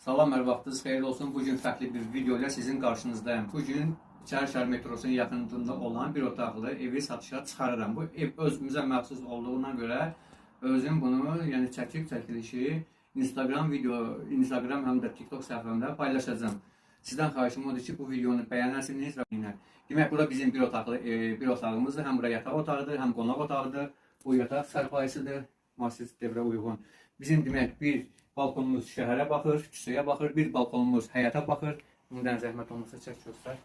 Salam, hər vaxtınız xeyirli olsun. Bugün fərqli bir video ilə sizin qarşınızdayım. Bugün İçərişəhər metrosunun yaxınlığında olan bir otaqlı evi satışa çıxarıram. Bu ev özümüzə məxsus olduğuna görə özüm bunu, yəni çəkilişi Instagram həm də TikTok səhifəmdə paylaşacağım. Sizdən xahişim odur ki, bu videonu bəyənərsiniz və beğenər. Demək, burada bizim bir otağımızdır. Həm bura yataq otağıdır, həm qonaq otağıdır. Bu yataq sərfayısıdır, massiv devrə uyğun. Bizim demək, bir balkonumuz şəhərə baxır, küçəyə baxır, bir balkonumuz həyata baxır. Bundan zəhmət olmasa çək göstər.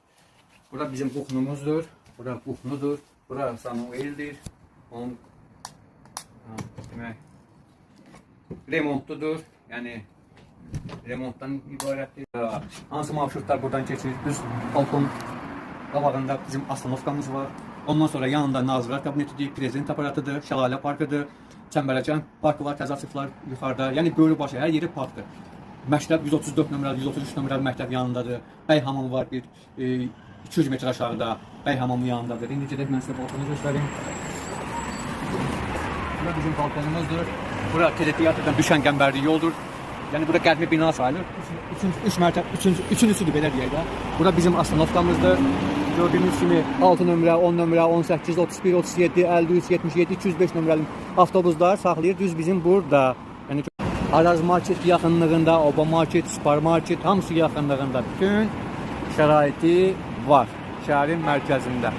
Burada bizim buxnumuzdur, bura buxnudur, bura sanueldir. Onun demək, remontludur, yəni remontdan ibarətdir. Hansı marşrutlar buradan keçir, düz balkon qabağında bizim astanovkamız var. Ondan sonra yanında nazirlər kabinetidir, prezident aparatıdır, şəlalə parkıdır. Çəmbərəkən parkı var, təzə sıflar yuxarıda. Yəni böyrü başı, hər yeri parkdır. Məktəb 134 nömrəli, 133 nömrəli məktəb yanındadır. Bəy hamamı var bir 200 metr aşağıda. Bəy hamamı yanındadır. İndi gedək mən sizə balkonu göstərim. Bura bizim balkonumuzdur. Bura teleteatrdan düşən qəmbərli yoldur. Yəni burada qədimi bina sayılır. Üçüncüsüdür belə deyək də. Bura bizim astanovkamızdır. Gördüğünüz kimi 6 nömrə, 10 nömrə, 18, 31, 37, 53, 77, 205 nömrəli avtobuslar saxlayır düz bizim burada. Yəni Araz market yaxınlığında, Oba market, Spar market hamısı yaxınlığında. Bütün şəraiti var şəhərin mərkəzində.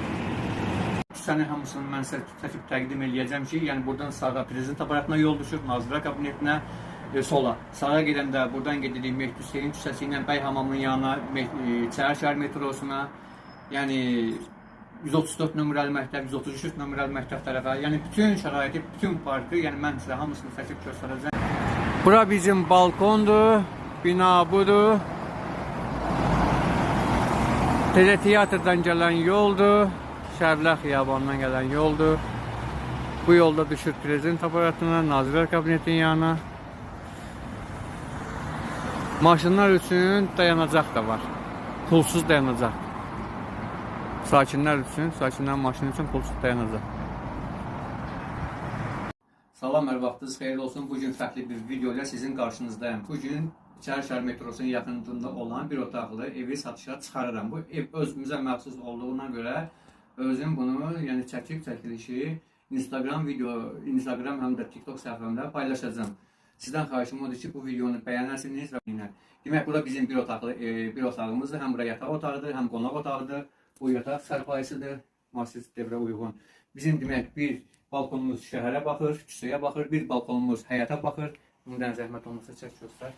Küçənin hamısını mən sizə çəkib təqdim edəcəm ki, yəni buradan sağa prezident aparatına yol düşür, nazirlər kabinetinə, sola. Sağa gedəndə buradan gedirik Mehdi Hüseyin küçəsi ilə Bəy hamamının yanına, İçərişəhər metrosuna. Yəni 134 nömrəli məktəb, 133 nömrəli məktəb tərəfə, yəni bütün şəraiti, bütün parkı, yəni mən sizə hamısını çəkib göstərəcəm. Bura bizim balkondur, bina budur. Teleteatrdan gələn yoldur, Şəhərlər Xiyabanından gələn yoldur. Bu yolda düşür prezident aparatına, nazirlər kabinetinin yanına. Maşınlar üçün dayanacaq da var, pulsuz dayanacaq. Sakinlər üçün, sakinlərin maşını üçün pulsuz dayanacaq. Salam, hər vaxtınız xeyirli olsun. Bugün fərqli bir video ilə sizin qarşınızdayım. Bugün İçərişəhər metrosunun yaxınlığında olan bir otaqlı evi satışa çıxarıram. Bu ev özümüzə məxsus olduğuna görə özüm bunu, yəni çəkilişi Instagram həm də TikTok səhifəmdə paylaşacağım. Sizdən xahişim odur ki, bu videonu bəyənərsiniz və beğenər. Demək, burada bizim bir otağımızdır. Həm bura yataq otağıdır, həm qonaq otağıdır. Bu yataq sərfayısıdır, massiv devrə uyğun. Bizim demək, bir balkonumuz şəhərə baxır, küçəyə baxır, bir balkonumuz həyata baxır. Bundan zəhmət olmasa çək göstər.